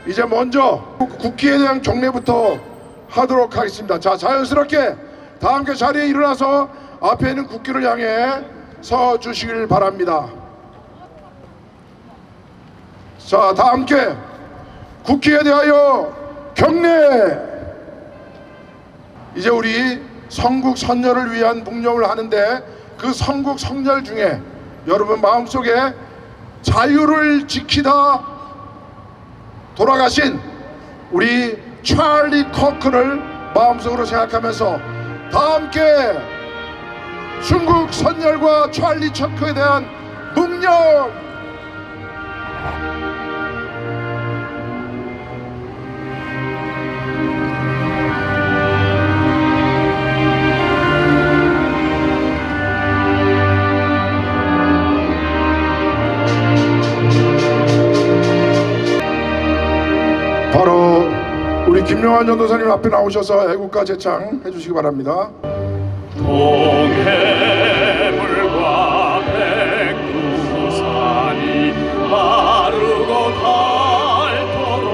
이제 먼저 국기에 대한 경례부터 하도록 하겠습니다. 자, 자연스럽게 다 함께 자리에 일어나서 앞에 있는 국기를 향해 서 주시길 바랍니다. 자, 다 함께 국기에 대하여 경례. 이제 우리 성국 선열을 위한 묵념을 하는데, 그 성국 선열 중에 여러분 마음속에 자유를 지키다 돌아가신 우리 찰리 커크를 마음속으로 생각하면서 다 함께 순국 선열과 찰리 커크에 대한 묵념. 바로 우리 김용환 전도사님 앞에 나오셔서 애국가 제창 해주시기 바랍니다. 동해물과 백두산이 마르고 닳도록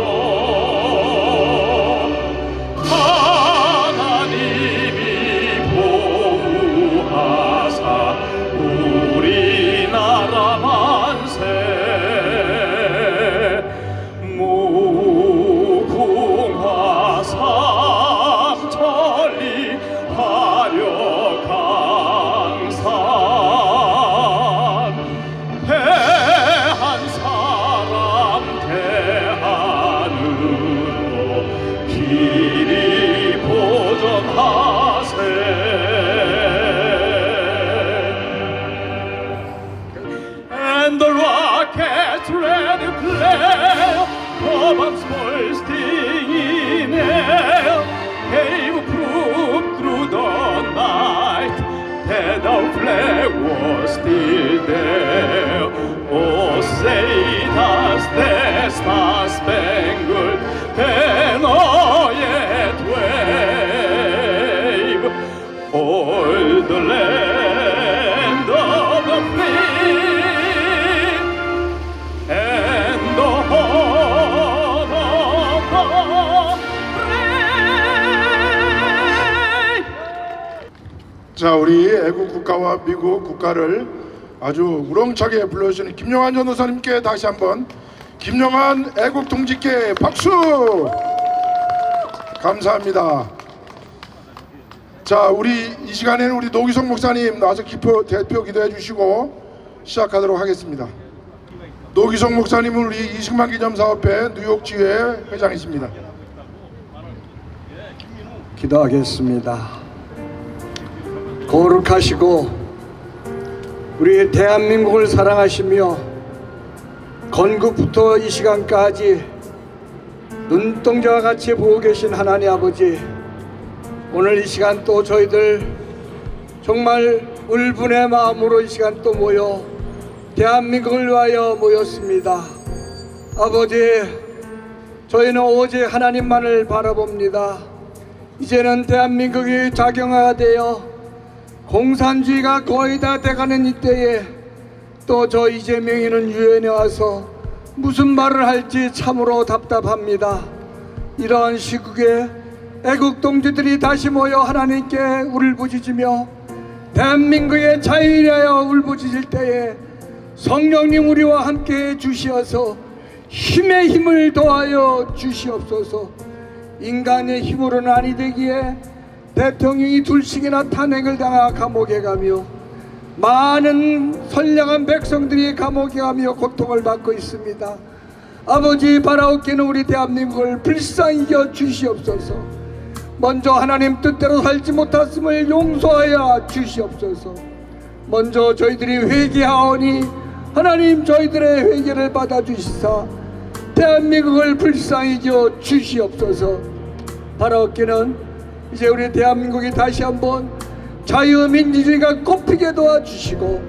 하나님이 보호하사 우리나라 만세. 무궁화 삼천리 화려강산 대한 사람 대한으로 길이 보존하세. And the rockets ready play Cobham's bursting in air gave proof through the night that our flag was still there. Oh, say does the star-spangled banner yet wave o'er the land of the free and the home of the brave. 자, 우리 애국 국가와 미국 국가를 아주 우렁차게 불러주시는 김용환 전도사님께 다시 한번 김용환 애국 동지께 박수. 감사합니다. 자, 우리 이 시간에는 우리 노기성 목사님 나와서 대표 기도해 주시고 시작하도록 하겠습니다. 노기성 목사님은 우리 이승만 기념사업회 뉴욕 지회 회장이십니다. 기도하겠습니다. 거룩하시고 우리 대한민국을 사랑하시며 건국부터 이 시간까지 눈동자와 같이 보고 계신 하나님 아버지, 오늘 이 시간 또 저희들 정말 울분의 마음으로 이 시간 또 모여 대한민국을 위하여 모였습니다. 아버지, 저희는 오직 하나님만을 바라봅니다. 이제는 대한민국이 작용화되어 공산주의가 거의 다 돼가는 이때에 또 저 이재명이는 유엔에 와서 무슨 말을 할지 참으로 답답합니다. 이러한 시국에 애국 동지들이 다시 모여 하나님께 울부짖으며 대한민국의 자유에 대하여 울부짖을 때에 성령님 우리와 함께 주시어서 힘의 힘을 더하여 주시옵소서. 인간의 힘으로는 아니 되기에 대통령이 둘씩이나 탄핵을 당하 감옥에 가며 많은 선량한 백성들이 감옥에 가며 고통을 받고 있습니다. 아버지, 바라옵기는 우리 대한민국을 불쌍히 여겨 주시옵소서. 먼저 하나님 뜻대로 살지 못했음을 용서하여 주시옵소서. 먼저 저희들이 회개하오니 하나님 저희들의 회개를 받아주시사 대한민국을 불쌍히 여겨 주시옵소서. 바라옵기는 이제 우리 대한민국이 다시 한번 자유민주주의가 꽃피게 도와주시고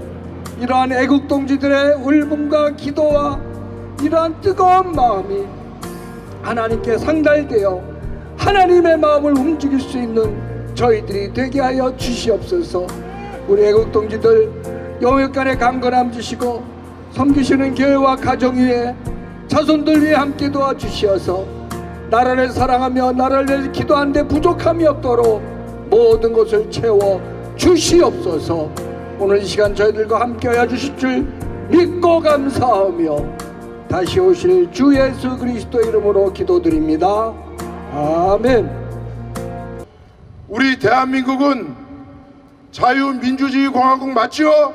이러한 애국동지들의 울분과 기도와 이러한 뜨거운 마음이 하나님께 상달되어 하나님의 마음을 움직일 수 있는 저희들이 되게 하여 주시옵소서. 우리 애국동지들 영육간의 강건함 주시고 섬기시는 교회와 가정 위에 자손들 위해 함께 도와주시어서 나라를 사랑하며 나라를 위해 기도하는데 부족함이 없도록 모든 것을 채워 주시옵소서. 오늘 이 시간 저희들과 함께하여 주실 줄 믿고 감사하며 다시 오실 주 예수 그리스도 이름으로 기도드립니다. 아멘. 우리 대한민국은 자유민주주의 공화국 맞지요?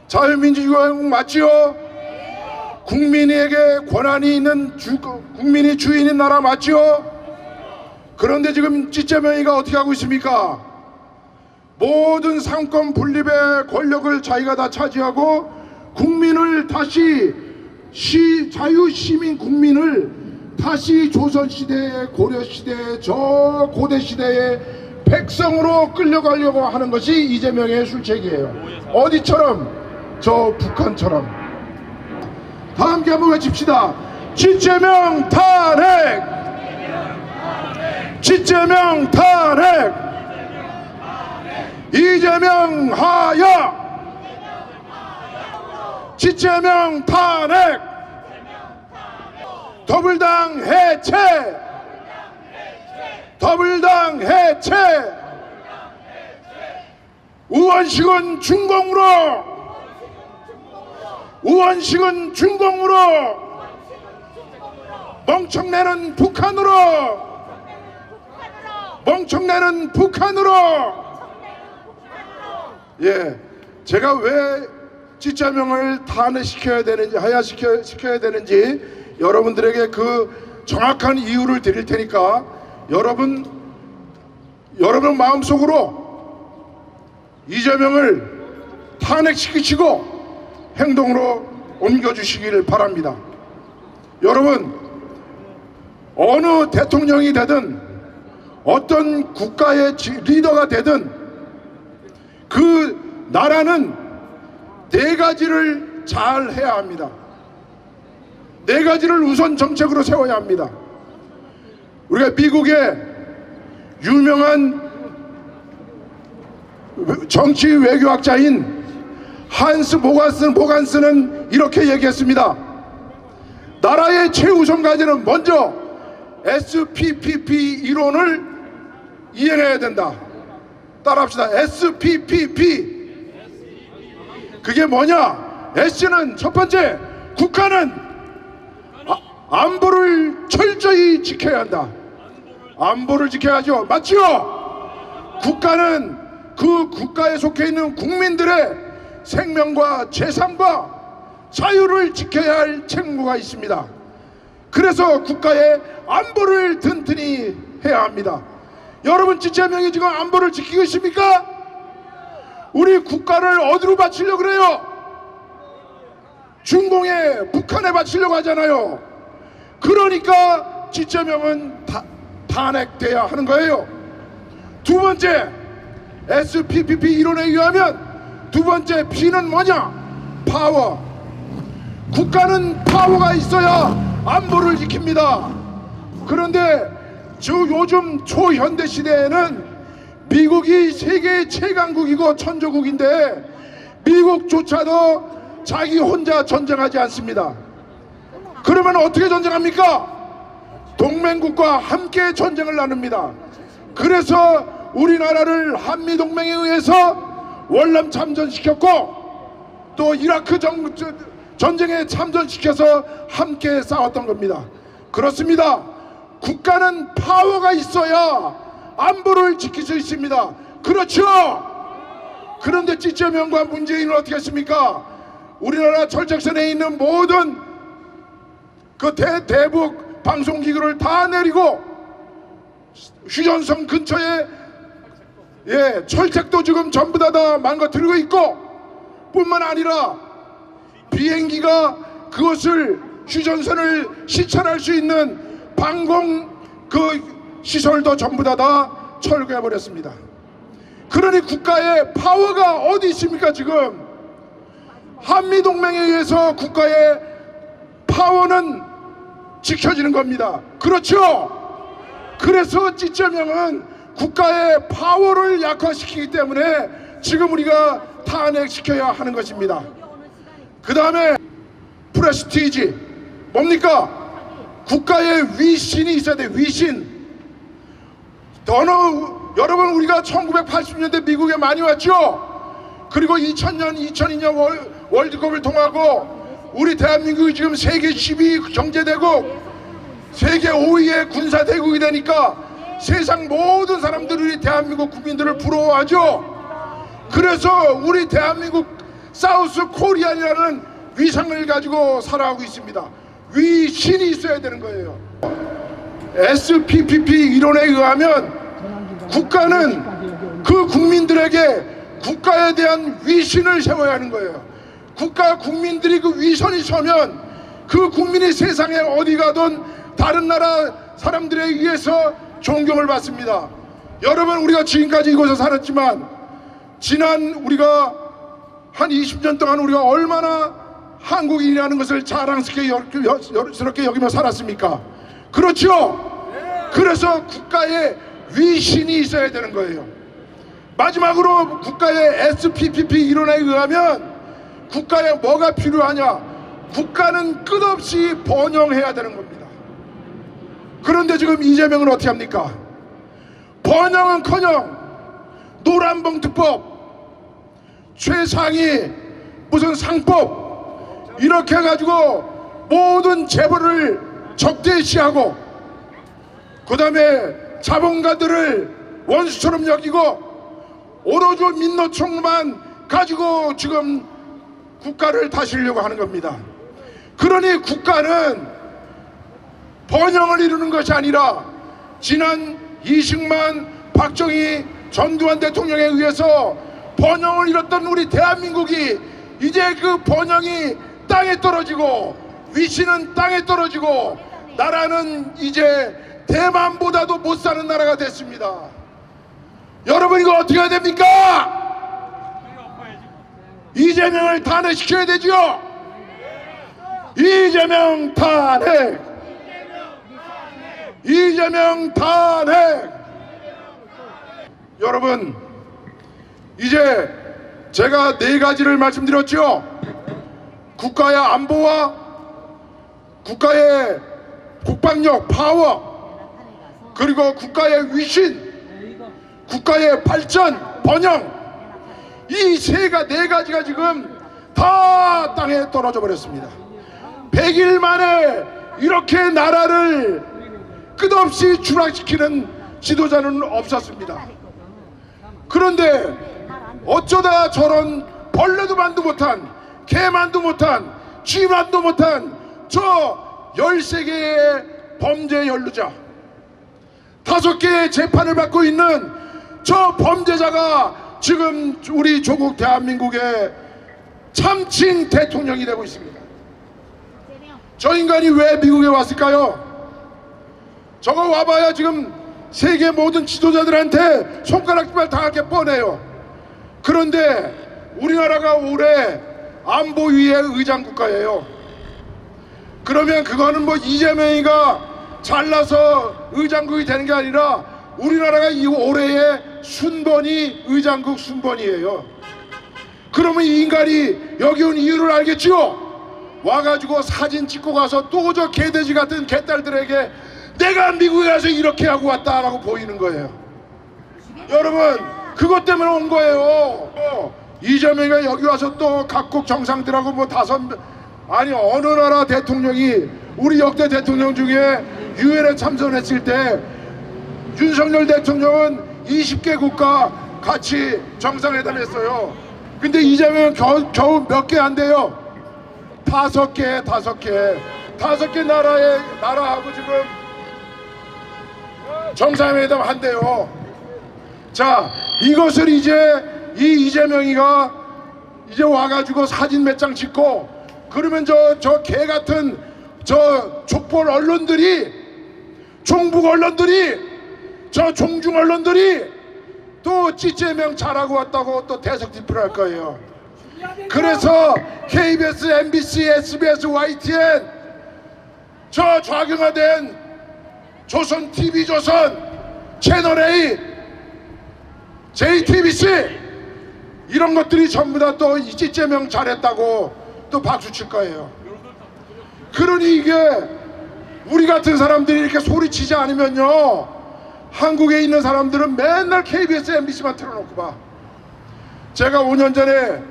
자유민주주의 공화국 맞지요? 국민에게 권한이 있는 국민이 주인인 나라 맞지요? 그런데 지금 찌쩌명이가 어떻게 하고 있습니까? 모든 상권 분립의 권력을 자기가 다 차지하고 국민을 다시 자유시민 국민을 다시 조선시대, 고려시대, 저 고대시대의 백성으로 끌려가려고 하는 것이 이재명의 술책이에요. 어디처럼? 저 북한처럼. 다 함께 한번 외칩시다. 찌쩌명 탄핵! 찌쩌명 탄핵! 이재명 하야! 찌쩌명 탄핵! 더블당 해체! 더블당 해체! 우원식은 중공으로! 우원식은 중공으로! 멍청내는 북한으로! 멍청내는 북한으로! 예, 제가 왜 찌쩌명을 탄핵시켜야 되는지, 하야시켜야 되는지 여러분들에게 그 정확한 이유를 드릴 테니까 여러분 마음속으로 이재명을 탄핵시키시고 행동으로 옮겨주시기를 바랍니다. 여러분, 어느 대통령이 되든 어떤 국가의 리더가 되든 그 나라는 네 가지를 잘 해야 합니다. 네 가지를 우선 정책으로 세워야 합니다. 우리가 미국의 유명한 정치 외교학자인 한스 보간스는 이렇게 얘기했습니다. 나라의 최우선 과제는 먼저 SPPP 이론을 이행해야 된다. 따라합시다. SPPP. 그게 뭐냐? S는 첫 번째, 국가는 안보를 철저히 지켜야 한다. 안보를 지켜야죠. 맞죠? 국가는 그 국가에 속해 있는 국민들의 생명과 재산과 자유를 지켜야 할 책무가 있습니다. 그래서 국가의 안보를 튼튼히 해야 합니다. 여러분, 찌쩌명이 지금 안보를 지키고 있습니까? 우리 국가를 어디로 바치려고 그래요? 중공에, 북한에 바치려고 하잖아요. 그러니까 찌쩌명은 탄핵돼야 하는 거예요. 두 번째, SPPP 이론에 의하면 두 번째 P는 뭐냐? 파워. 국가는 파워가 있어야 안보를 지킵니다. 그런데 요즘 초현대 시대에는 미국이 세계 최강국이고 천조국인데 미국조차도 자기 혼자 전쟁하지 않습니다. 그러면 어떻게 전쟁합니까? 동맹국과 함께 전쟁을 나눕니다. 그래서 우리나라를 한미동맹에 의해서 월남 참전시켰고 또 이라크 전쟁에 참전시켜서 함께 싸웠던 겁니다. 그렇습니다. 국가는 파워가 있어야 안보를 지킬 수 있습니다. 그렇죠? 그런데 찌쩌명과 문재인은 어떻게 했습니까? 우리나라 철책선에 있는 모든 그 대북 방송기구를 다 내리고 휴전선 근처에 철책도 지금 전부 다 망가뜨리고 있고 뿐만 아니라 비행기가 그것을 휴전선을 시찰할 수 있는 방공 시설도 전부 다 철거해 버렸습니다. 그러니 국가의 파워가 어디 있습니까? 지금 한미동맹에 의해서 국가의 파워는 지켜지는 겁니다. 그렇죠? 그래서 찌쩌명은 국가의 파워를 약화시키기 때문에 지금 우리가 탄핵시켜야 하는 것입니다. 그 다음에 프레스티지, 뭡니까? 국가의 위신이 있어야 돼. 위신. 여러분 우리가 1980년대 미국에 많이 왔죠. 그리고 2000년 2002년 월드컵을 통하고 우리 대한민국이 지금 세계 10위 경제대국, 세계 5위의 군사대국이 되니까 세상 모든 사람들이 우리 대한민국 국민들을 부러워하죠. 그래서 우리 대한민국 사우스 코리안이라는 위상을 가지고 살아가고 있습니다. 위신이 있어야 되는 거예요. SPPP 이론에 의하면 국가는 그 국민들에게 국가에 대한 위신을 세워야 하는 거예요. 국가 국민들이 그 위선이 서면 그 국민이 세상에 어디 가든 다른 나라 사람들에 의해서 존경을 받습니다. 여러분 우리가 지금까지 이곳에 살았지만 지난 우리가 한 20년 동안 우리가 얼마나 한국인이라는 것을 자랑스럽게 여기며 살았습니까? 그렇죠? 그래서 국가의 위신이 있어야 되는 거예요. 마지막으로 국가의 SPPP 이론에 의하면 국가에 뭐가 필요하냐? 국가는 끝없이 번영해야 되는 겁니다. 그런데 지금 이재명은 어떻게 합니까? 번영은커녕 노란봉투법, 최상위 무슨 상법 이렇게 해가지고 모든 재벌을 적대시하고 그 다음에 자본가들을 원수처럼 여기고 오로지 민노총만 가지고 지금 국가를 다스리려고 하는 겁니다. 그러니 국가는 번영을 이루는 것이 아니라 지난 이승만, 박정희, 전두환 대통령에 의해서 번영을 이뤘던 우리 대한민국이 이제 그 번영이 땅에 떨어지고 위신은 땅에 떨어지고 나라는 이제 대만보다도 못 사는 나라가 됐습니다. 여러분 이거 어떻게 해야 됩니까? 이재명을 탄핵시켜야 되죠. 이재명 탄핵, 이재명 탄핵. 여러분 이제 제가 4가지를 말씀드렸죠. 국가의 안보와 국가의 국방력, 파워, 그리고 국가의 위신, 국가의 발전, 번영, 이 4가지가 지금 다 땅에 떨어져 버렸습니다. 100일 만에 이렇게 나라를 끝없이 추락시키는 지도자는 없었습니다. 그런데 어쩌다 저런 벌레도 만도 못한, 개만도 못한, 쥐만도 못한 저 13개의 범죄 연루자, 5개의 재판을 받고 있는 저 범죄자가 지금 우리 조국 대한민국의 참칭 대통령이 되고 있습니다. 저 인간이 왜 미국에 왔을까요? 저거 와봐야 지금 세계 모든 지도자들한테 손가락질 당할 게 뻔해요. 그런데 우리나라가 올해 안보위의 의장국가예요. 그러면 그거는 뭐 이재명이가 잘나서 의장국이 되는 게 아니라 우리나라가 이 올해의 순번이 의장국 순번이에요. 그러면 이 인간이 여기 온 이유를 알겠죠? 와가지고 사진 찍고 가서 또 저 개돼지 같은 개딸들에게 내가 미국에 가서 이렇게 하고 왔다라고 보이는 거예요. 여러분 그것 때문에 온 거예요. 이재명이가 여기 와서 또 각국 정상들하고 뭐 아니 어느 나라 대통령이 우리 역대 대통령 중에 유엔에 참선했을 때 윤석열 대통령은 20개 국가 같이 정상회담 했어요. 근데 이재명은 겨우 몇 개 안 돼요. 5개 나라하고 지금 정상회담 한대요. 자, 이것을 이제 이 이재명이가 이제 와가지고 사진 몇 장 찍고 그러면 저 개 같은 저 족벌 언론들이, 종북 언론들이, 저 종중 언론들이 또 이재명 잘하고 왔다고 또 대석뒷풀 할 거예요. 그래서 KBS, MBC, SBS, YTN, 저 좌경화된 조선 TV조선, 채널A, JTBC 이런 것들이 전부 다 또 이재명 잘했다고 또 박수 칠 거예요. 그러니 이게 우리 같은 사람들이 이렇게 소리치지 않으면요, 한국에 있는 사람들은 맨날 KBS, MBC만 틀어놓고 봐. 제가 5년 전에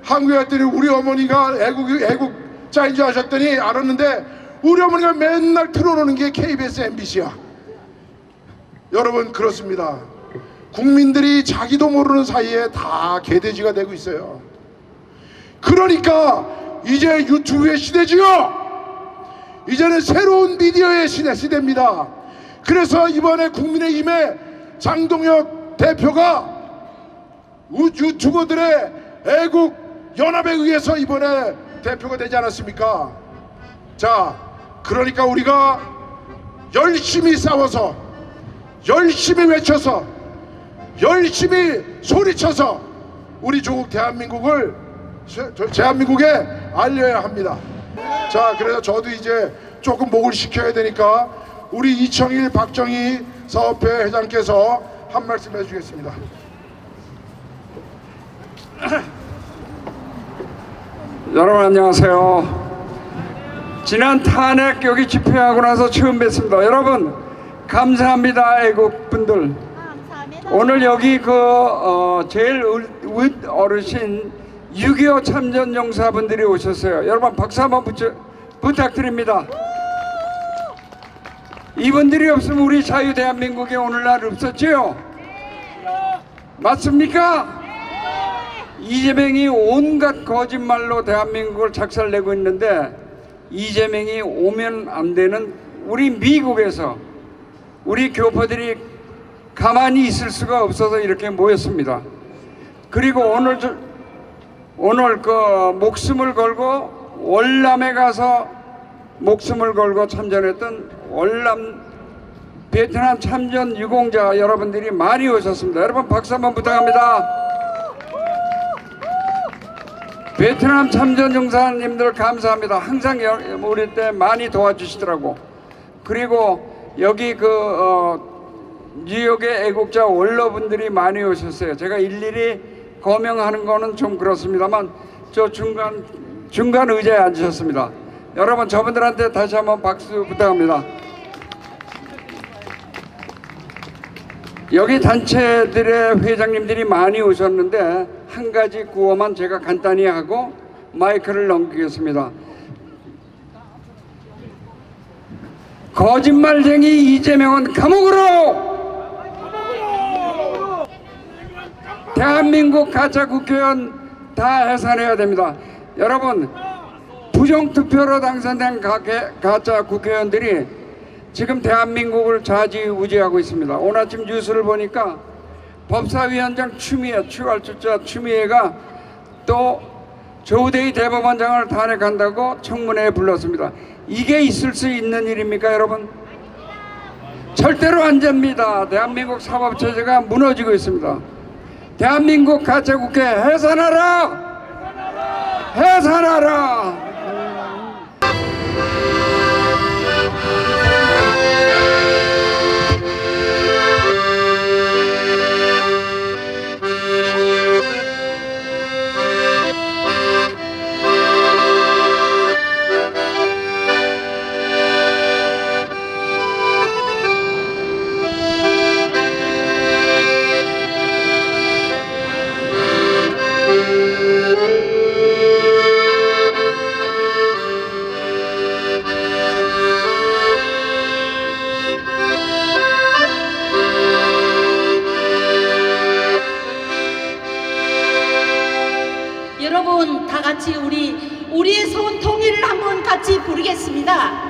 한국에 갔더니 우리 어머니가 애국자인 줄 아셨더니 알았는데 우리 어머니가 맨날 틀어놓는 게 KBS, MBC야. 여러분, 그렇습니다. 국민들이 자기도 모르는 사이에 다 개돼지가 되고 있어요. 그러니까 이제 유튜브의 시대지요. 이제는 새로운 미디어의 시대입니다. 그래서 이번에 국민의힘의 장동혁 대표가 유튜버들의 애국 연합에 의해서 이번에 대표가 되지 않았습니까? 자, 그러니까 우리가 열심히 싸워서, 열심히 외쳐서, 열심히 소리쳐서 우리 조국 대한민국에 알려야 합니다. 자, 그래서 저도 이제 조금 목을 식혀야 되니까 우리 이청일 박정희 사업회 회장께서 한 말씀 해주겠습니다. 여러분 안녕하세요. 지난 탄핵 여기 집회하고 나서 처음 뵙습니다. 여러분 감사합니다. 애국분들. 오늘 여기 제일 어르신 6.25 참전용사분들이 오셨어요. 여러분 박수 한번 부탁드립니다. 이분들이 없으면 우리 자유 대한민국이 오늘날 없었지요? 맞습니까? 이재명이 온갖 거짓말로 대한민국을 작살내고 있는데 이재명이 오면 안 되는 우리 미국에서 우리 교포들이 가만히 있을 수가 없어서 이렇게 모였습니다. 그리고 오늘 목숨을 걸고 월남에 가서 목숨을 걸고 참전했던 월남 베트남 참전 유공자 여러분들이 많이 오셨습니다. 여러분 박수 한번 부탁합니다. 베트남 참전 용사님들 감사합니다. 항상 우리 때 많이 도와주시더라고. 그리고 여기 뉴욕의 애국자 원로분들이 많이 오셨어요. 제가 일일이 거명하는 거는 좀 그렇습니다만 저 중간 의자에 앉으셨습니다. 여러분 저분들한테 다시 한번 박수 부탁합니다. 여기 단체들의 회장님들이 많이 오셨는데 한 가지 구호만 제가 간단히 하고 마이크를 넘기겠습니다. 거짓말쟁이 이재명은 감옥으로! 대한민국 가짜 국회의원 다 해산해야 됩니다. 여러분 부정투표로 당선된 가짜 국회의원들이 지금 대한민국을 좌지우지하고 있습니다. 오늘 아침 뉴스를 보니까 법사위원장 추미애가 또 조대희 대법원장을 탄핵한다고 청문회에 불렀습니다. 이게 있을 수 있는 일입니까 여러분? 절대로 안 됩니다. 대한민국 사법체제가 무너지고 있습니다. 대한민국 가짜국회 해산하라! 해산하라! 여러분 다 같이 우리의 소원 통일을 한번 같이 부르겠습니다.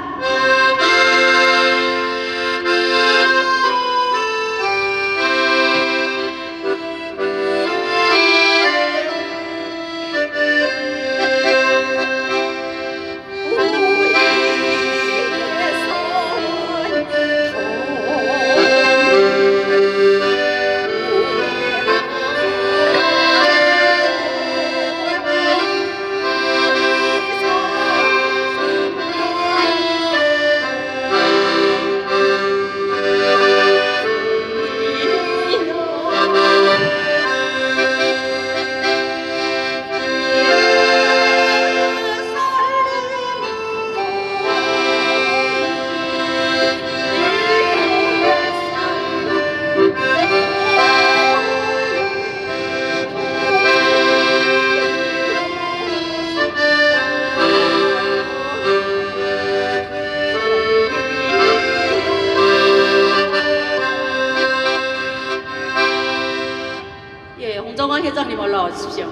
올라와 주십시오.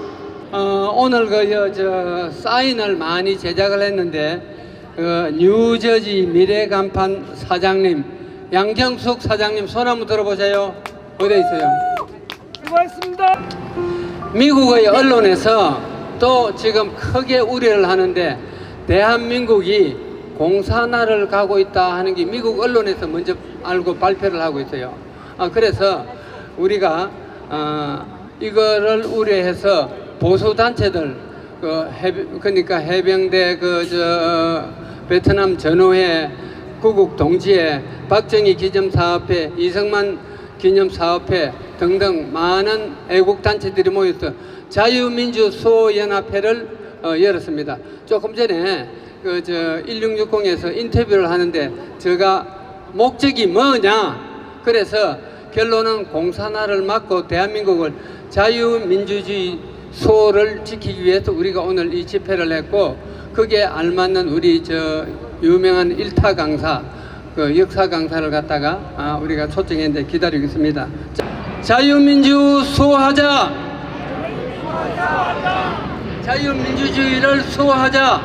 오늘 저 사인을 많이 제작을 했는데 뉴저지 미래간판 사장님 양경숙 사장님 손 한번 들어보세요. 어디 있어요? 수고하셨습니다. 미국의 언론에서 또 지금 크게 우려를 하는데 대한민국이 공산화를 가고 있다 하는 게 미국 언론에서 먼저 알고 발표를 하고 있어요. 그래서 우리가 이거를 우려해서 보수 단체들 그러니까 해병대 베트남 전후회 구국 동지회 박정희 기념사업회 이승만 기념사업회 등등 많은 애국 단체들이 모여서 자유민주 수호연합회를 열었습니다. 조금 전에 1660에서 인터뷰를 하는데 제가 목적이 뭐냐? 그래서 결론은 공산화를 막고 대한민국을 자유민주주의 수호를 지키기 위해서 우리가 오늘 이 집회를 했고 그게 알맞는 우리 유명한 일타 강사 역사 강사를 갖다가 우리가 초청했는데 기다리고 있습니다. 자유민주 수호하자. 자유민주주의를 수호하자.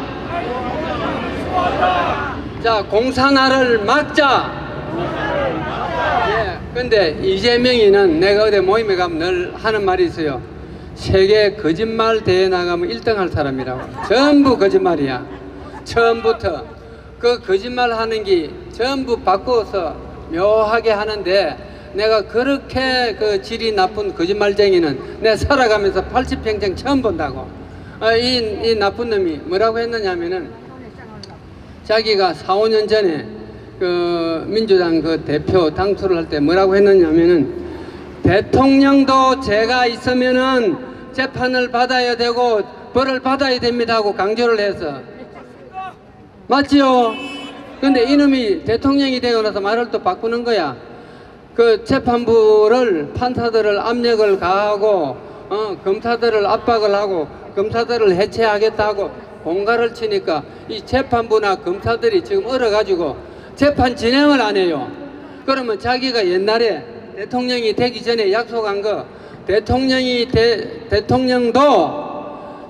자, 공산화를 막자. 예, 근데 이재명이는 내가 어디 모임에 가면 늘 하는 말이 있어요. 세계 거짓말 대회 나가면 1등 할 사람이라고. 전부 거짓말이야. 처음부터 그 거짓말 하는 게 전부 바꾸어서 묘하게 하는데 내가 그렇게 질이 나쁜 거짓말쟁이는 내가 살아가면서 80평생 처음 본다고. 이 나쁜 놈이 뭐라고 했느냐면은 자기가 4, 5년 전에 민주당 대표 당수를 할 때 뭐라고 했느냐면은 대통령도 제가 있으면은 재판을 받아야 되고 벌을 받아야 됩니다 하고 강조를 해서 맞지요? 근데 이놈이 대통령이 되고 나서 말을 또 바꾸는 거야. 재판부를 판사들을 압력을 가하고 검사들을 압박을 하고 검사들을 해체하겠다고 공갈을 치니까 이 재판부나 검사들이 지금 얼어가지고 재판 진행을 안 해요. 그러면 자기가 옛날에 대통령이 되기 전에 약속한 거 대통령도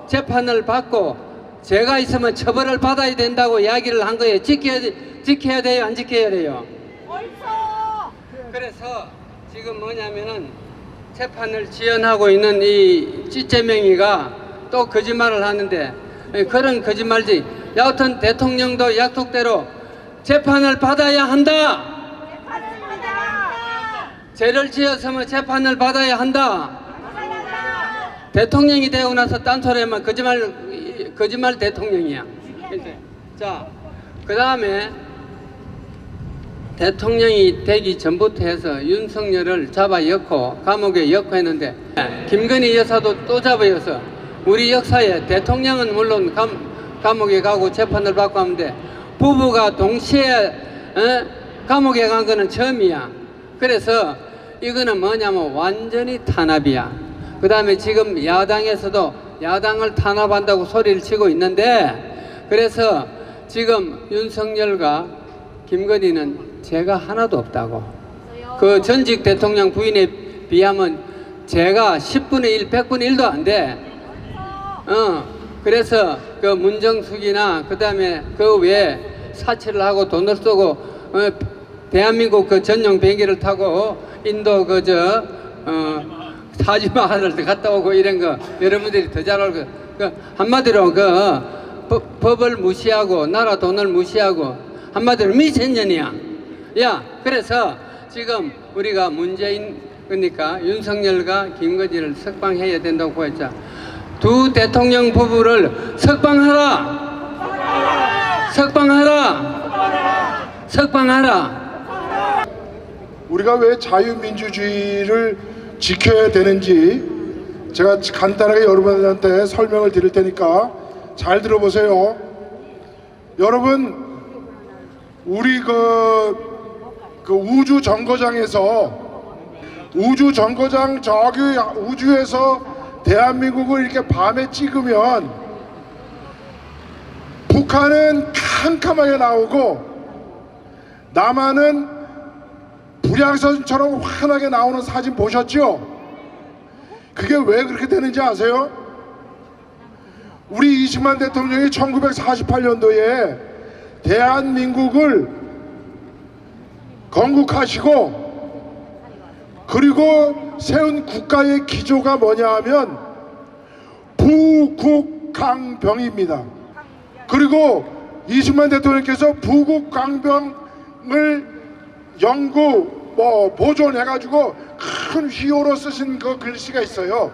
재판을 받고 제가 있으면 처벌을 받아야 된다고 이야기를 한 거예요. 지켜야 돼요? 안 지켜야 돼요? 그래서 지금 뭐냐면은 재판을 지연하고 있는 이 찌재명이가 또 거짓말을 하는데 그런 거짓말지. 여하튼 대통령도 약속대로 재판을 받아야 한다. 죄를 지었으면 재판을 받아야 한다. 대통령이 되고 나서 딴소리하면 거짓말 대통령이야. 자, 그 다음에 대통령이 되기 전부터 해서 윤석열을 잡아 엮고 감옥에 엮고 했는데 김건희 여사도 또 잡아여서 우리 역사에 대통령은 물론 감옥에 가고 재판을 받고 하는데 부부가 동시에 감옥에 간 거는 처음이야. 그래서 이거는 뭐냐면 완전히 탄압이야. 그 다음에 지금 야당에서도 야당을 탄압한다고 소리를 치고 있는데 그래서 지금 윤석열과 김건희는 죄가 하나도 없다고. 그 전직 대통령 부인에 비하면 죄가 10분의 1, 100분의 1도 안 돼. 그래서 그 문정숙이나 그 다음에 그 외에 사치를 하고 돈을 쓰고 대한민국 전용 비행기를 타고 인도 타지마할을 갔다 오고 이런 거 여러분들이 더 잘 알고 한마디로 법을 무시하고 나라 돈을 무시하고 한마디로 미천년이야. 야, 그래서 지금 우리가 문재인 그러니까 윤석열과 김건희를 석방해야 된다고 보였자. 두 대통령 부부를 석방하라. 석방하라. 우리가 왜 자유민주주의를 지켜야 되는지 제가 간단하게 여러분들한테 설명을 드릴 테니까 잘 들어보세요. 여러분, 우리 우주 정거장에서 저기 우주에서 대한민국을 이렇게 밤에 찍으면 북한은 캄캄하게 나오고 남한은 불양선처럼 환하게 나오는 사진 보셨죠? 그게 왜 그렇게 되는지 아세요? 우리 이승만 대통령이 1948년도에 대한민국을 건국하시고 그리고 세운 국가의 기조가 뭐냐 하면 부국강병입니다. 그리고 이승만 대통령께서 부국강병을 연구 보존해가지고 큰 휘호로 쓰신 그 글씨가 있어요.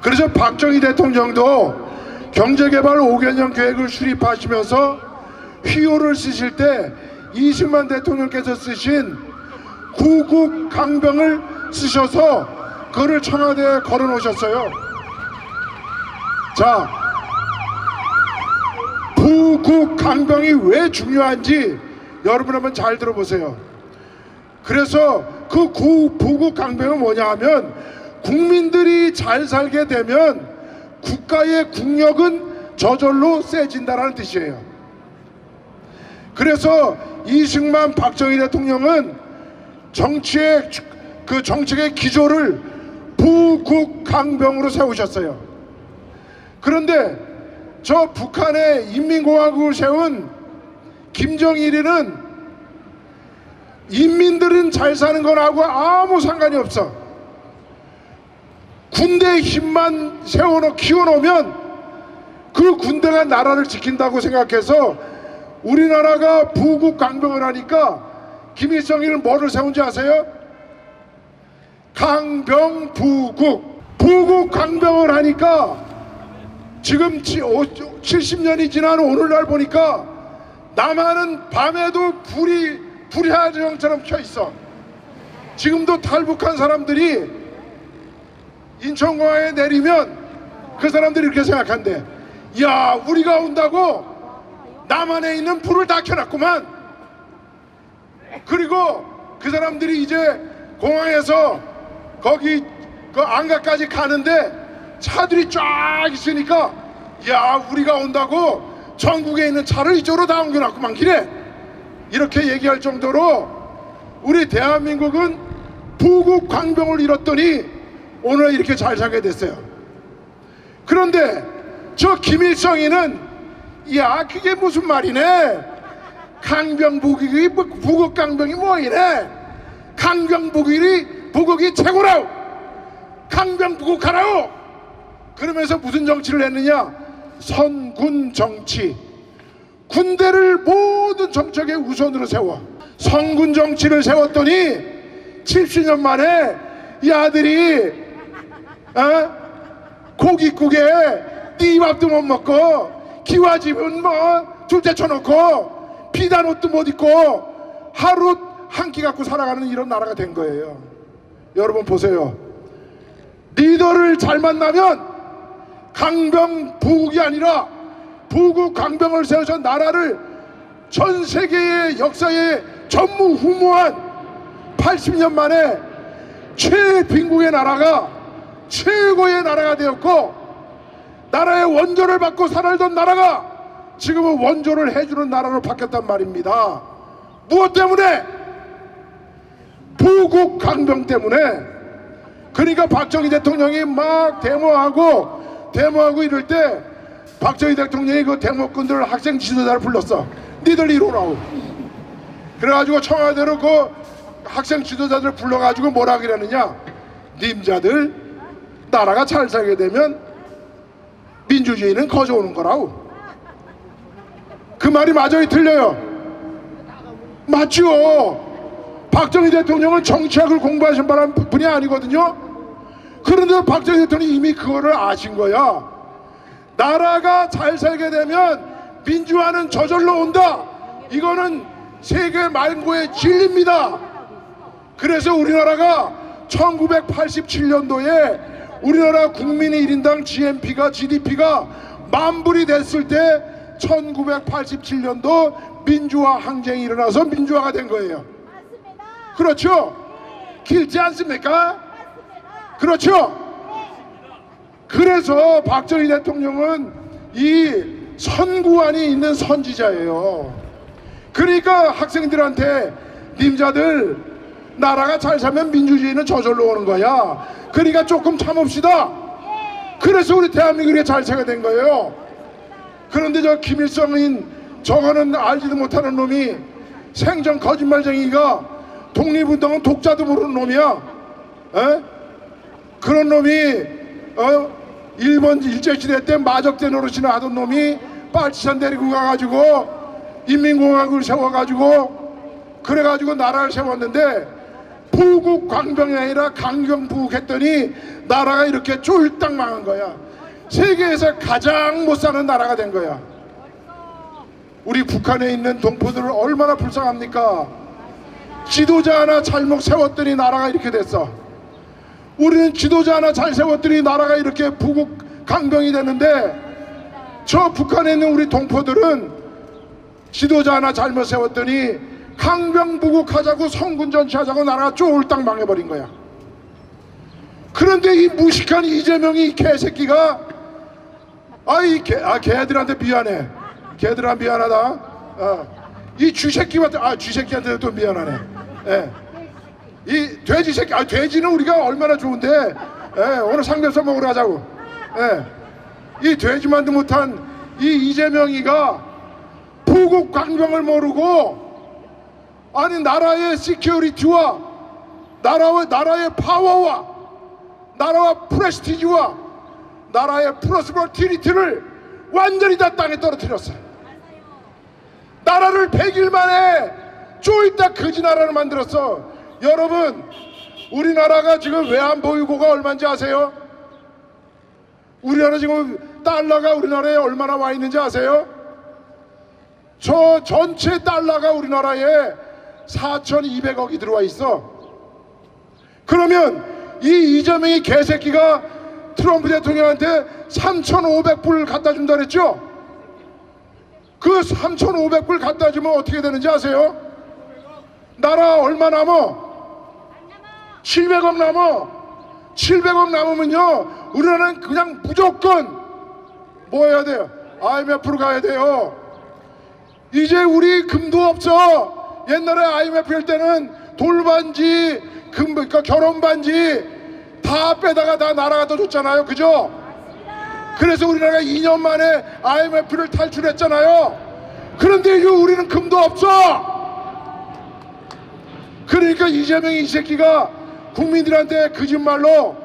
그래서 박정희 대통령도 경제개발 5개년 계획을 수립하시면서 휘호를 쓰실 때 이승만 대통령께서 쓰신 구국강병을 쓰셔서 그를 청와대에 걸어 놓으셨어요. 자, 부국강병이 왜 중요한지 여러분 한번 잘 들어보세요. 그래서 그 부국강병은 뭐냐 하면 국민들이 잘 살게 되면 국가의 국력은 저절로 세진다라는 뜻이에요. 그래서 이승만 박정희 대통령은 정책의 기조를 부국강병으로 세우셨어요. 그런데 저 북한의 인민공화국을 세운 김정일이는 인민들은 잘 사는 거하고 아무 상관이 없어. 군대의 힘만 키워놓으면 그 군대가 나라를 지킨다고 생각해서 우리나라가 부국강병을 하니까 김일성이는 뭐를 세운지 아세요? 강병부국. 부국강병을 하니까 지금 70년이 지난 오늘날 보니까 남한은 밤에도 불야정처럼 켜있어. 지금도 탈북한 사람들이 인천공항에 내리면 그 사람들이 이렇게 생각한대. 야, 우리가 온다고 남한에 있는 불을 다 켜놨구만. 그리고 그 사람들이 이제 공항에서 거기 그 안가까지 가는데 차들이 쫙 있으니까 야, 우리가 온다고 전국에 있는 차를 이쪽으로 다 옮겨놨구만 길에. 이렇게 얘기할 정도로 우리 대한민국은 부국강병을 이뤘더니 오늘 이렇게 잘 살게 됐어요. 그런데 저 김일성이는 야, 그게 무슨 말이네. 강병부국이 부국강병이 뭐이래. 강병부국이 최고라고. 강병부국하라고. 그러면서 무슨 정치를 했느냐. 선군 정치. 군대를 모든 정책의 우선으로 세워 선군 정치를 세웠더니 70년 만에 이 아들이 고깃국에 띠밥도 못 먹고 기와집은 뭐 둘째 쳐놓고 비단 옷도 못 입고 하루 한 끼 갖고 살아가는 이런 나라가 된 거예요. 여러분 보세요. 리더를 잘 만나면 강병부국이 아니라 부국강병을 세워서 나라를 전 세계의 역사에 전무후무한 80년 만에 최빈국의 나라가 최고의 나라가 되었고, 나라의 원조를 받고 살아던 나라가 지금은 원조를 해주는 나라로 바뀌었단 말입니다. 무엇 때문에? 부국강병 때문에. 그러니까 박정희 대통령이 막 데모하고 이럴 때 박정희 대통령이 그 데모꾼들 학생 지도자를 불렀어. 니들 이리 오라고. 그래가지고 청와대로 그 학생 지도자들 불러가지고 뭐라 그러느냐. 님자들 나라가 잘 살게 되면 민주주의는 거저오는 거라고. 그 말이 맞아요, 틀려요? 맞죠. 박정희 대통령은 정치학을 공부하신 분이 아니거든요. 그런데 박정희 대통령이 이미 그거를 아신 거야. 나라가 잘 살게 되면 민주화는 저절로 온다. 이거는 세계 만고의 진리입니다. 그래서 우리나라가 1987년도에 우리나라 국민의 1인당 GDP가 만불이 됐을 때 1987년도 민주화 항쟁이 일어나서 민주화가 된 거예요. 그렇죠? 길지 않습니까? 그렇죠? 그래서 박정희 대통령은 이 선구안이 있는 선지자예요. 그러니까 학생들한테 님자들 나라가 잘 살면 민주주의는 저절로 오는 거야. 그러니까 조금 참읍시다. 그래서 우리 대한민국이 잘 살게 된 거예요. 그런데 저 김일성인 저거는 알지도 못하는 놈이 생전 거짓말쟁이가 독립운동은 독자도 모르는 놈이야. 에? 그런 놈이 일본 일제시대 때 마적대 노릇이나 하던 놈이 빨치산 데리고 가가지고 인민공화국을 세워가지고 그래가지고 나라를 세웠는데 부국 광병이 아니라 강경부국했더니 나라가 이렇게 쫄딱 망한 거야. 세계에서 가장 못 사는 나라가 된 거야. 우리 북한에 있는 동포들을 얼마나 불쌍합니까? 지도자 하나 잘못 세웠더니 나라가 이렇게 됐어. 우리는 지도자 하나 잘 세웠더니 나라가 이렇게 부국 강병이 되는데 저 북한에 있는 우리 동포들은 지도자 하나 잘못 세웠더니 강병부국하자고 성군전취하자고 나라가 쫄딱 망해버린 거야. 그런데 이 무식한 이재명이 이 개새끼가 걔들한테 미안해. 걔들한테 미안하다. 이 쥐새끼한테 쥐새끼한테 또 미안하네. 예. 이 돼지 새끼, 돼지는 우리가 얼마나 좋은데, 오늘 삼겹살 먹으러 가자고. 이 돼지만도 못한 이 이재명이가 부국 강병을 모르고, 아니 나라의 시큐리티와 나라의 파워와 나라와 프레스티지와 나라의 프로스퍼티리티를 완전히 다 땅에 떨어뜨렸어요. 나라를 100일 만에 쫄딱 거지 나라를 만들었어. 여러분, 우리나라가 지금 외환 보유고가 얼마인지 아세요? 우리나라 지금 달러가 우리나라에 얼마나 와 있는지 아세요? 저 전체 달러가 우리나라에 4,200억이 들어와 있어. 그러면 이 이재명이 개새끼가 트럼프 대통령한테 3,500불 갖다 준다 그랬죠? 그 3,500불 갖다 주면 어떻게 되는지 아세요? 나라 얼마 남어? 700억 남어. 700억 남으면요 우리나라는 그냥 무조건 뭐 해야 돼요? IMF로 가야 돼요. 이제 우리 금도 없어. 옛날에 IMF 할 때는 돌반지, 그러니까 결혼반지 다 빼다가 다 나라가 더 줬잖아요. 그죠? 그래서 우리나라가 2년 만에 IMF를 탈출했잖아요. 그런데 우리는 금도 없어. 그러니까 이재명이 이 새끼가 국민들한테 거짓말로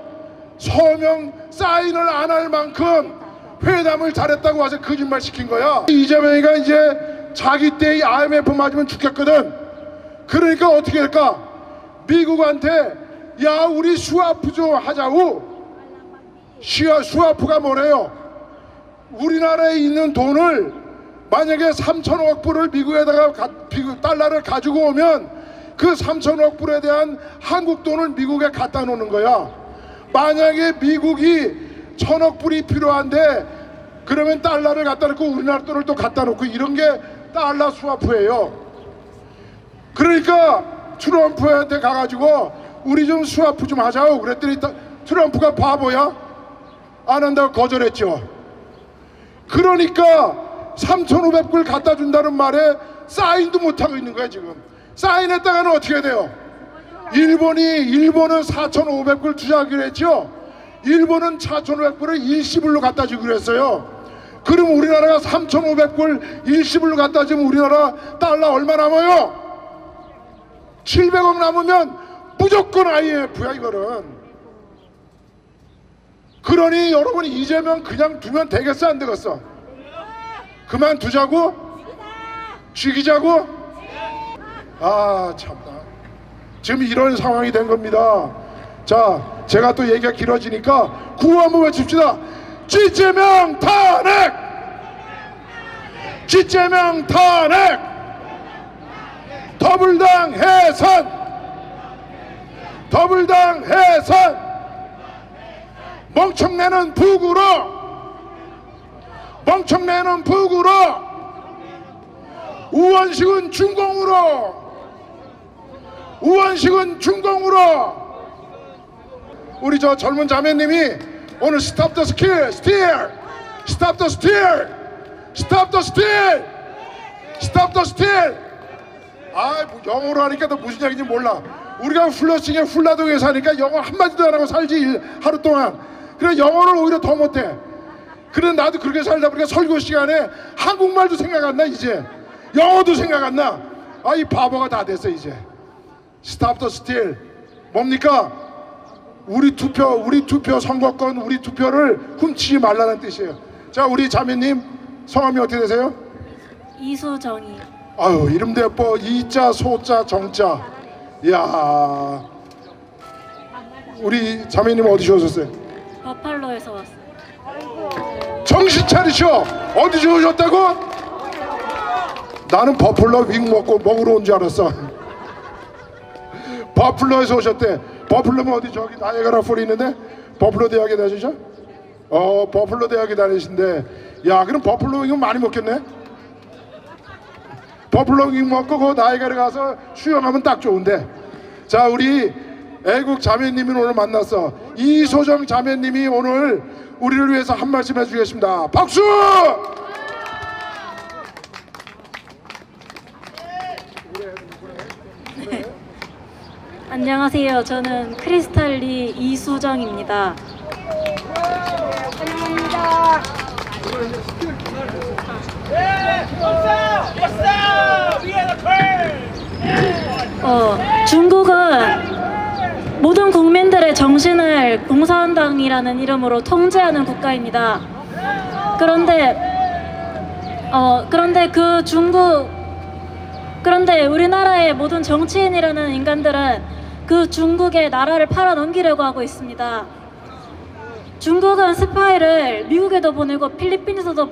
서명 사인을 안 할 만큼 회담을 잘했다고 와서 거짓말 시킨 거야. 이재명이가 이제 자기 때 IMF 맞으면 죽겠거든. 그러니까 어떻게 할까? 미국한테 야 우리 스와프 좀 하자고. 스와프가 뭐래요? 우리나라에 있는 돈을 만약에 3,000억 불을 미국에다가 달러를 가지고 오면 그 3,000억 불에 대한 한국 돈을 미국에 갖다 놓는 거야. 만약에 미국이 1,000억 불이 필요한데 그러면 달러를 갖다 놓고 우리나라 돈을 또 갖다 놓고 이런 게 달러 스와프예요. 그러니까 트럼프한테 가가지고 우리 좀 스와프 좀 하자고 그랬더니 트럼프가 바보야? 안 한다고 거절했죠. 그러니까 3,500불 갖다 준다는 말에 사인도 못하고 있는 거야 지금. 사인했다가는 어떻게 돼요? 일본은 4,500불 투자하기로 했죠. 일본은 4,500불을 일시불로 갖다 주기로 했어요. 그럼 우리나라가 3,500불 일시불로 갖다 주면 우리나라 달러 얼마 남아요? 700억 남으면 무조건 IMF야 이거는. 그러니 여러분 이재명 그냥 두면 되겠어 안 되겠어? 그만두자고? 죽이자고? 아 참나 지금 이런 상황이 된 겁니다. 자 제가 또 얘기가 길어지니까 구호 한번 외칩시다. 이재명 탄핵! 이재명 탄핵! 더불당 해산! 더불당 해산! 멍청내는 북으로! 멍청내는 북으로! 우원식은 중공으로! 우원식은 중공으로! 우리 저 젊은 자매님이 오늘 스탑 더 스킬! 스틸! 스탑 더 스틸! 스탑 더 스틸! 스탑 더 스틸! 뭐 영어로 하니까 너 무슨 얘기인지 몰라. 우리가 플러싱에 훌라동에 사니까 영어 한마디도 안 하고 살지 하루 동안. 그래 영어를 오히려 더 못해. 그래 나도 그렇게 살다 보니까 설교 시간에 한국말도 생각 안 나. 이제 영어도 생각 안 나. 이 바보가 다 됐어 이제. Stop the steal. 뭡니까? 우리 투표 선거권, 우리 투표를 훔치지 말라는 뜻이에요. 자, 우리 자매님 성함이 어떻게 되세요? 이수정이. 아유, 이름도 예뻐. 이자 소자 정자. 이야, 우리 자매님 어디서 오셨어요? 버팔로에서 왔어요. 정신 차리셔. 어디서 오셨다고? 나는 버플러 윙 먹으러 온 줄 알았어. 버플러에서 오셨대. 버플러면 어디 저기 나이아가라 폴이 있는데 버플러 대학에 다니시죠? 버플러 대학에 다니신데, 야 그럼 버플러 윙은 많이 먹겠네. 버플러 윙 먹고 그 나이아가라 가서 수영하면 딱 좋은데. 자, 우리 애국 자매님이 오늘 만났어. 이소정 자매님이 오늘 우리를 위해서 한 말씀 해주겠습니다. 박수! 안녕하세요. 저는 크리스탈리 이수정입니다. 중국은 모든 국민들의 정신을 공산당이라는 이름으로 통제하는 국가입니다. 그런데 우리나라의 모든 정치인이라는 인간들은 그 중국의 나라를 팔아 넘기려고 하고 있습니다. 중국은 스파이를 미국에도 보내고 필리핀에서도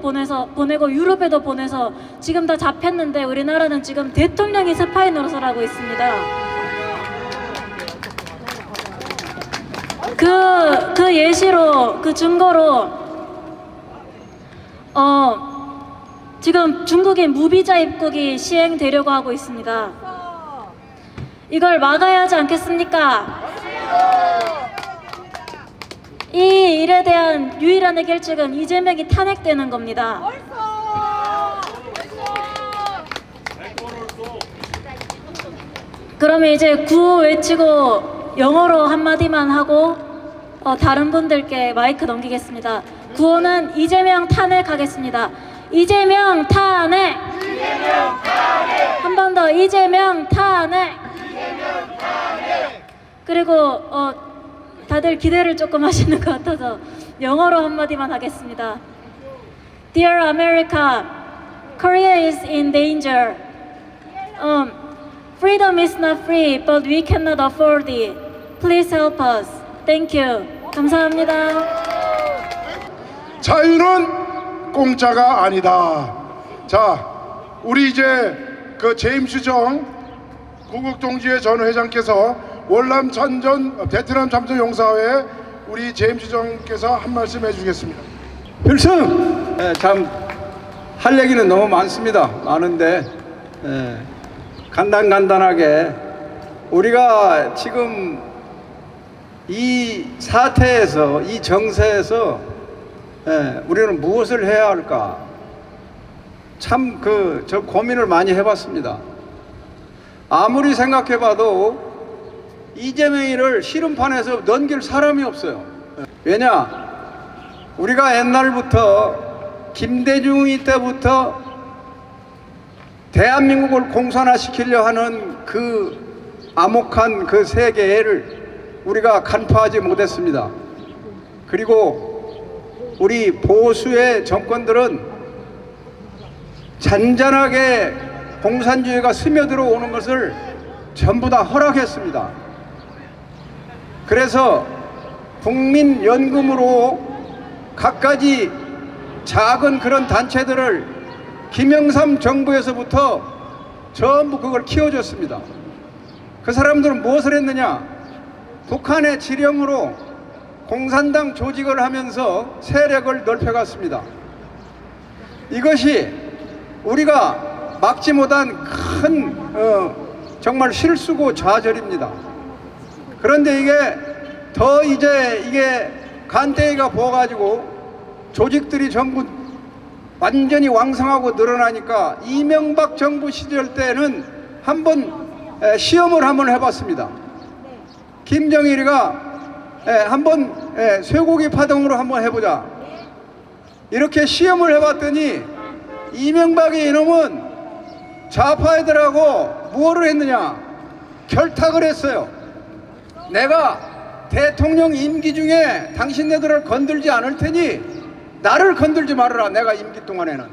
보내고 유럽에도 보내서 지금 다 잡혔는데 우리나라는 지금 대통령이 스파이 노릇을 하고 있습니다. 그 예시로, 그 증거로 지금 중국의 무비자 입국이 시행되려고 하고 있습니다. 이걸 막아야 하지 않겠습니까? 이 일에 대한 유일한 해결책은 이재명이 탄핵되는 겁니다. 그러면 이제 구호 외치고 영어로 한마디만 하고 다른 분들께 마이크 넘기겠습니다. 구호는 이재명 탄핵하겠습니다. 이재명 탄핵! 한 번 더 이재명 탄핵! 그리고 다들 기대를 조금 하시는 것 같아서 영어로 한마디만 하겠습니다. Dear America, Korea is in danger. Freedom is not free, but we cannot afford it. Please help us. Thank you. 감사합니다. 자유는 공짜가 아니다. 자, 우리 이제 그 제임스 정 구국동지회 전 회장께서 월남 참전 베트남 참전 용사회 우리 제임스 정께서 한 말씀 해주겠습니다. 필승! 참 할 얘기는 너무 많습니다. 많은데 간단하게 우리가 지금 이 사태에서, 이 정세에서 우리는 무엇을 해야 할까? 참 저 고민을 많이 해봤습니다. 아무리 생각해봐도 이재명이를 씨름판에서 넘길 사람이 없어요. 왜냐? 우리가 옛날부터 김대중이 때부터 대한민국을 공산화시키려 하는 그 암흑한 그 세계를 우리가 간파하지 못했습니다. 그리고 우리 보수의 정권들은 잔잔하게 공산주의가 스며들어 오는 것을 전부 다 허락했습니다. 그래서 국민연금으로 갖가지 작은 그런 단체들을 김영삼 정부에서부터 전부 그걸 키워줬습니다. 그 사람들은 무엇을 했느냐? 북한의 지령으로 공산당 조직을 하면서 세력을 넓혀갔습니다. 이것이 우리가 막지 못한 큰 정말 실수고 좌절입니다. 그런데 이게 간대기가 부어가지고 조직들이 전부 완전히 왕성하고 늘어나니까 이명박 정부 시절 때는 한번 시험을 한번 해봤습니다. 김정일이가 한번 쇠고기 파동으로 한번 해보자. 이렇게 시험을 해봤더니 이명박이 이놈은 좌파 애들하고 무엇을 했느냐? 결탁을 했어요. 내가 대통령 임기 중에 당신네들을 건들지 않을 테니 나를 건들지 말아라. 내가 임기 동안에는.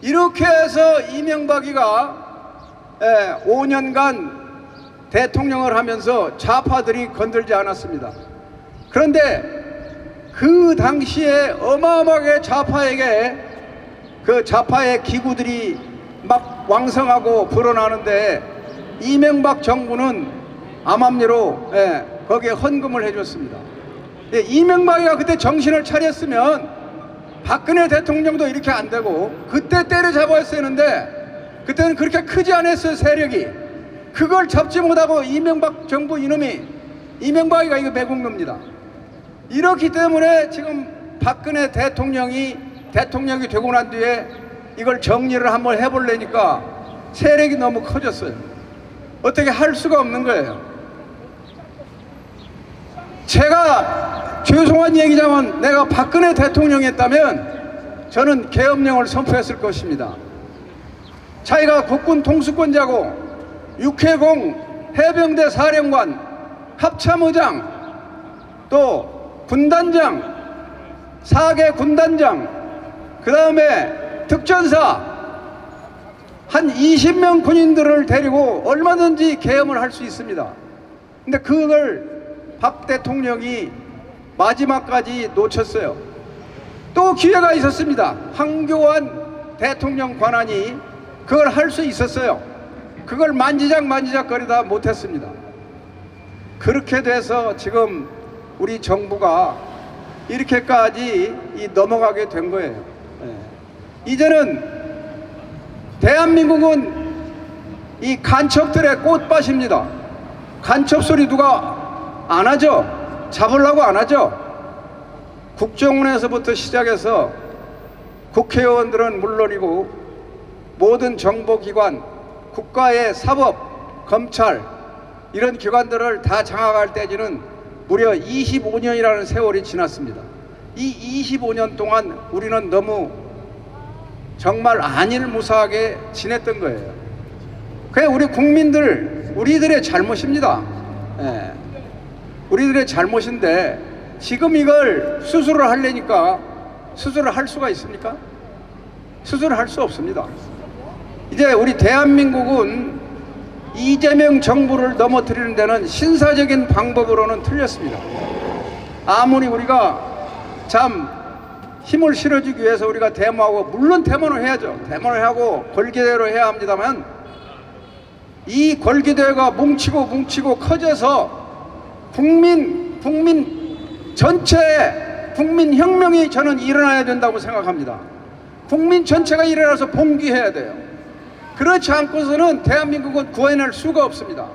이렇게 해서 이명박이가 5년간 대통령을 하면서 좌파들이 건들지 않았습니다. 그런데 그 당시에 어마어마하게 좌파에게 그 좌파의 기구들이 막 왕성하고 불어나는데 이명박 정부는 암암리로 거기에 헌금을 해줬습니다. 이명박이가 그때 정신을 차렸으면 박근혜 대통령도 이렇게 안 되고 그때 때려잡아야 했는데 그때는 그렇게 크지 않았어요. 세력이. 그걸 잡지 못하고 이명박 정부 이놈이 이명박이가 이거 매국노입니다. 이렇기 때문에 지금 박근혜 대통령이 되고 난 뒤에 이걸 정리를 한번 해보려니까 세력이 너무 커졌어요. 어떻게 할 수가 없는 거예요. 제가 죄송한 얘기자면 내가 박근혜 대통령이었다면 저는 계엄령을 선포했을 것입니다. 자기가 국군 통수권자고 육해공 해병대 사령관 합참의장 또 군단장 4개 군단장 그 다음에 특전사 한 20명 군인들을 데리고 얼마든지 계엄을 할 수 있습니다. 근데 그걸 박 대통령이 마지막까지 놓쳤어요. 또 기회가 있었습니다. 황교안 대통령 권한이 그걸 할 수 있었어요. 그걸 만지작거리다 못했습니다. 그렇게 돼서 지금 우리 정부가 이렇게까지 넘어가게 된 거예요. 이제는 대한민국은 이 간첩들의 꽃밭입니다. 간첩 소리 누가 안 하죠? 잡으려고 안 하죠? 국정원에서부터 시작해서 국회의원들은 물론이고 모든 정보기관, 국가의 사법, 검찰 이런 기관들을 다 장악할 때지는 무려 25년이라는 세월이 지났습니다. 이 25년 동안 우리는 너무 정말 안일무사하게 지냈던 거예요. 그게 우리 국민들, 우리들의 잘못입니다. 우리들의 잘못인데 지금 이걸 수술을 하려니까 수술을 할 수가 있습니까? 수술을 할 수 없습니다. 이제 우리 대한민국은 이재명 정부를 넘어뜨리는 데는 신사적인 방법으로는 틀렸습니다. 아무리 우리가 참 힘을 실어주기 위해서 우리가 데모하고 물론 데모는 해야죠. 데모를 하고 걸기대로 해야 합니다만 이 걸기대가 뭉치고 커져서 국민 전체의 국민혁명이 저는 일어나야 된다고 생각합니다. 국민 전체가 일어나서 봉기해야 돼요. 그렇지 않고서는 대한민국은 구해낼 수가 없습니다.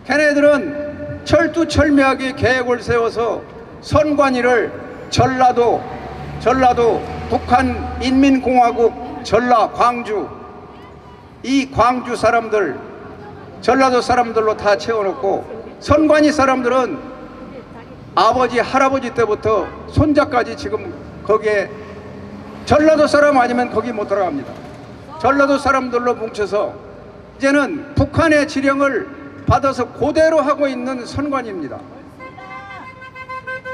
걔네들은 철두철미하게 계획을 세워서 선관위를 전라도 북한인민공화국 전라 광주 이 광주 사람들 전라도 사람들로 다 채워놓고 선관위 사람들은 아버지 할아버지 때부터 손자까지 지금 거기에 전라도 사람 아니면 거기 못 들어갑니다. 전라도 사람들로 뭉쳐서 이제는 북한의 지령을 받아서 그대로 하고 있는 선관위입니다.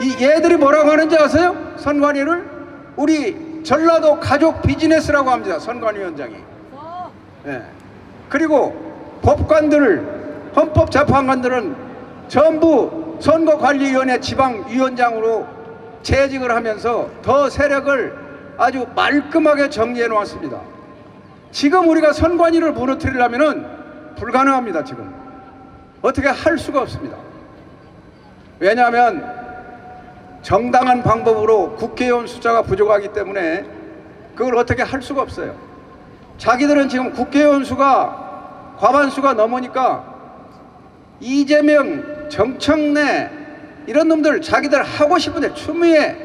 이 얘들이 뭐라고 하는지 아세요? 선관위를 우리 전라도 가족 비즈니스라고 합니다. 선관위원장이. 그리고 법관들, 헌법재판관들은 전부 선거관리위원회 지방위원장으로 재직을 하면서 더 세력을 아주 말끔하게 정리해 놓았습니다. 지금 우리가 선관위를 무너뜨리려면은 불가능합니다. 지금 어떻게 할 수가 없습니다. 왜냐하면 정당한 방법으로 국회의원 숫자가 부족하기 때문에 그걸 어떻게 할 수가 없어요. 자기들은 지금 국회의원 수가 과반수가 넘으니까 이재명, 정청래 이런 놈들 자기들 하고 싶은데 추미애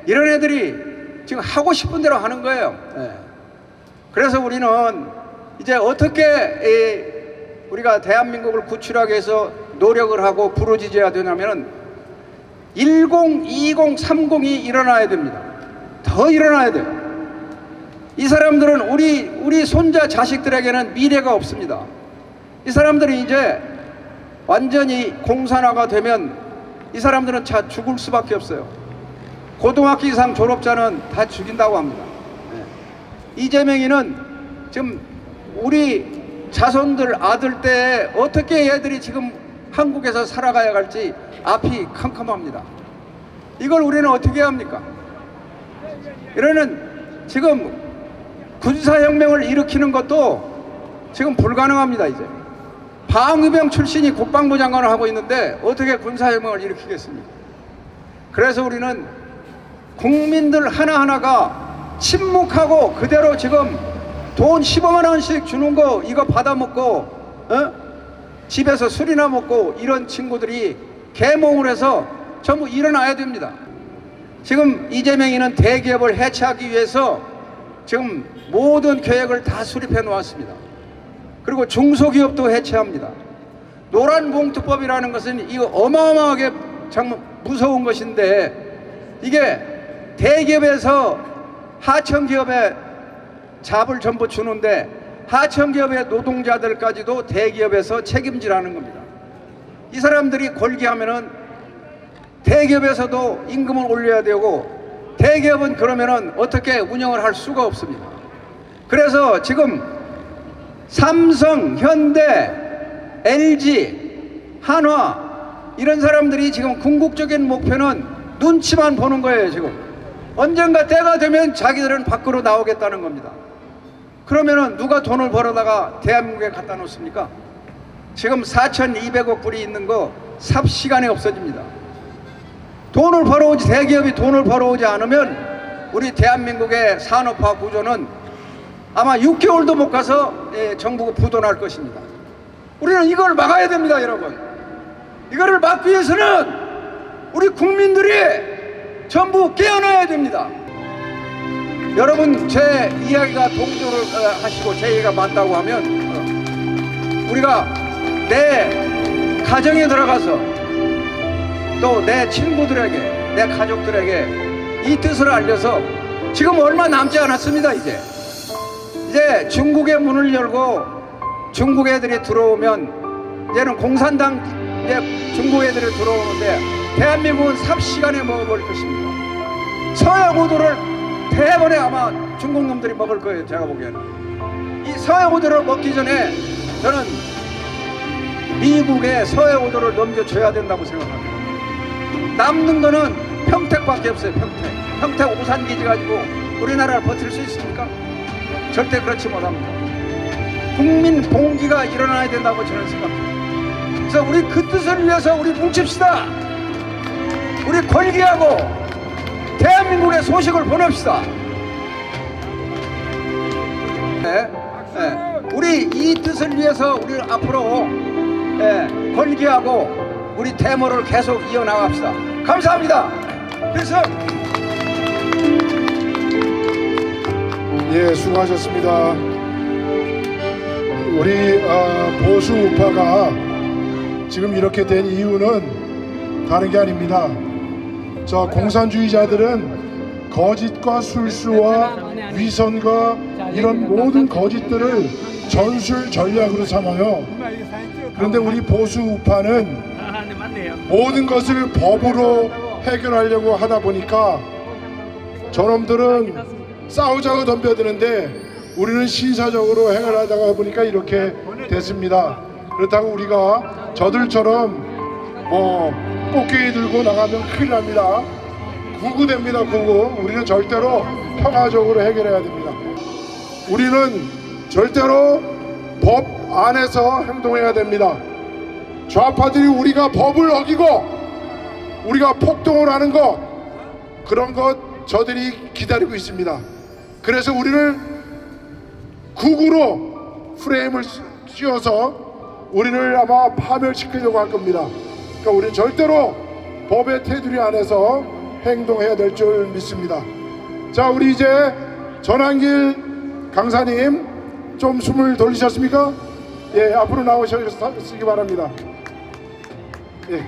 이런 애들이 지금 하고 싶은 대로 하는 거예요. 그래서 우리는 이제 어떻게 우리가 대한민국을 구출하기 위해서 노력을 하고 부르짖어야 되냐면은 10, 20, 30이 일어나야 됩니다. 더 일어나야 돼요. 이 사람들은 우리 손자 자식들에게는 미래가 없습니다. 이 사람들이 이제 완전히 공산화가 되면 이 사람들은 다 죽을 수밖에 없어요. 고등학교 이상 졸업자는 다 죽인다고 합니다. 이재명이는 지금 우리 자손들 아들 때 어떻게 얘들이 지금 한국에서 살아가야 할지 앞이 캄캄합니다. 이걸 우리는 어떻게 합니까? 이러는 지금 군사혁명을 일으키는 것도 지금 불가능합니다. 이제 방위병 출신이 국방부 장관을 하고 있는데 어떻게 군사혁명을 일으키겠습니까? 그래서 우리는 국민들 하나하나가 침묵하고 그대로 지금 돈 15만 원씩 주는 거 이거 받아먹고 집에서 술이나 먹고 이런 친구들이 계몽을 해서 전부 일어나야 됩니다. 지금 이재명이는 대기업을 해체하기 위해서 지금 모든 계획을 다 수립해 놓았습니다. 그리고 중소기업도 해체합니다. 노란봉투법이라는 것은 이거 어마어마하게 정말 무서운 것인데 이게 대기업에서 하청기업에 잡을 전부 주는데 하청기업의 노동자들까지도 대기업에서 책임지라는 겁니다. 이 사람들이 골기하면은 대기업에서도 임금을 올려야 되고 대기업은 그러면은 어떻게 운영을 할 수가 없습니다. 그래서 지금 삼성, 현대, LG, 한화 이런 사람들이 지금 궁극적인 목표는 눈치만 보는 거예요. 지금 언젠가 때가 되면 자기들은 밖으로 나오겠다는 겁니다. 그러면은 누가 돈을 벌어다가 대한민국에 갖다 놓습니까? 지금 4,200억 불이 있는 거 삽시간에 없어집니다. 돈을 벌어오지 대기업이 돈을 벌어오지 않으면 우리 대한민국의 산업화 구조는 아마 6개월도 못 가서 정부가 부도날 것입니다. 우리는 이걸 막아야 됩니다, 여러분. 이거를 막기 위해서는 우리 국민들이 전부 깨어나야 됩니다. 여러분 제 이야기가 동조를 하시고 제 얘기가 맞다고 하면 우리가 내 가정에 들어가서 또 내 친구들에게 내 가족들에게 이 뜻을 알려서 지금 얼마 남지 않았습니다. 이제 중국의 문을 열고 중국 애들이 들어오면 이제는 공산당 이제 중국 애들이 들어오는데 대한민국은 삽시간에 먹어버릴 것입니다. 서해고도를 대번에 아마 중국 놈들이 먹을 거예요. 제가 보기에는 이 서해고도를 먹기 전에 저는 미국의 서해고도를 넘겨줘야 된다고 생각합니다. 남는 거는 평택밖에 없어요. 평택 오산기지 가지고 우리나라를 버틸 수 있습니까? 절대 그렇지 못합니다. 국민 봉기가 일어나야 된다고 저는 생각합니다. 그래서 우리 그 뜻을 위해서 우리 뭉칩시다. 우리 걸기하고 대한민국의 소식을 보냅시다. 우리 이 뜻을 위해서 우리 앞으로 걸기하고 우리 데모를 계속 이어나갑시다. 감사합니다. 필승. 예, 수고하셨습니다. 우리 보수 우파가 지금 이렇게 된 이유는 다른 게 아닙니다. 저 공산주의자들은 거짓과 술수와 위선과 이런 모든 거짓들을 전술 전략으로 삼아요. 그런데 우리 보수 우파는 모든 것을 법으로 해결하려고 하다 보니까 저놈들은 싸우자고 덤벼드는데 우리는 신사적으로 해결하다가 보니까 이렇게 됐습니다. 그렇다고 우리가 저들처럼 꽃게이 들고 나가면 큰일 납니다. 구구됩니다. 구구. 우리는 절대로 평화적으로 해결해야 됩니다. 우리는 절대로 법 안에서 행동해야 됩니다. 좌파들이 우리가 법을 어기고 우리가 폭동을 하는 것 그런 것 저들이 기다리고 있습니다. 그래서 우리를 국으로 프레임을 씌워서 우리를 아마 파멸시키려고 할 겁니다. 그러니까 우리는 절대로 법의 테두리 안에서 행동해야 될 줄 믿습니다. 자, 우리 이제 전한길 강사님 좀 숨을 돌리셨습니까? 예, 앞으로 나오시기 바랍니다. 예.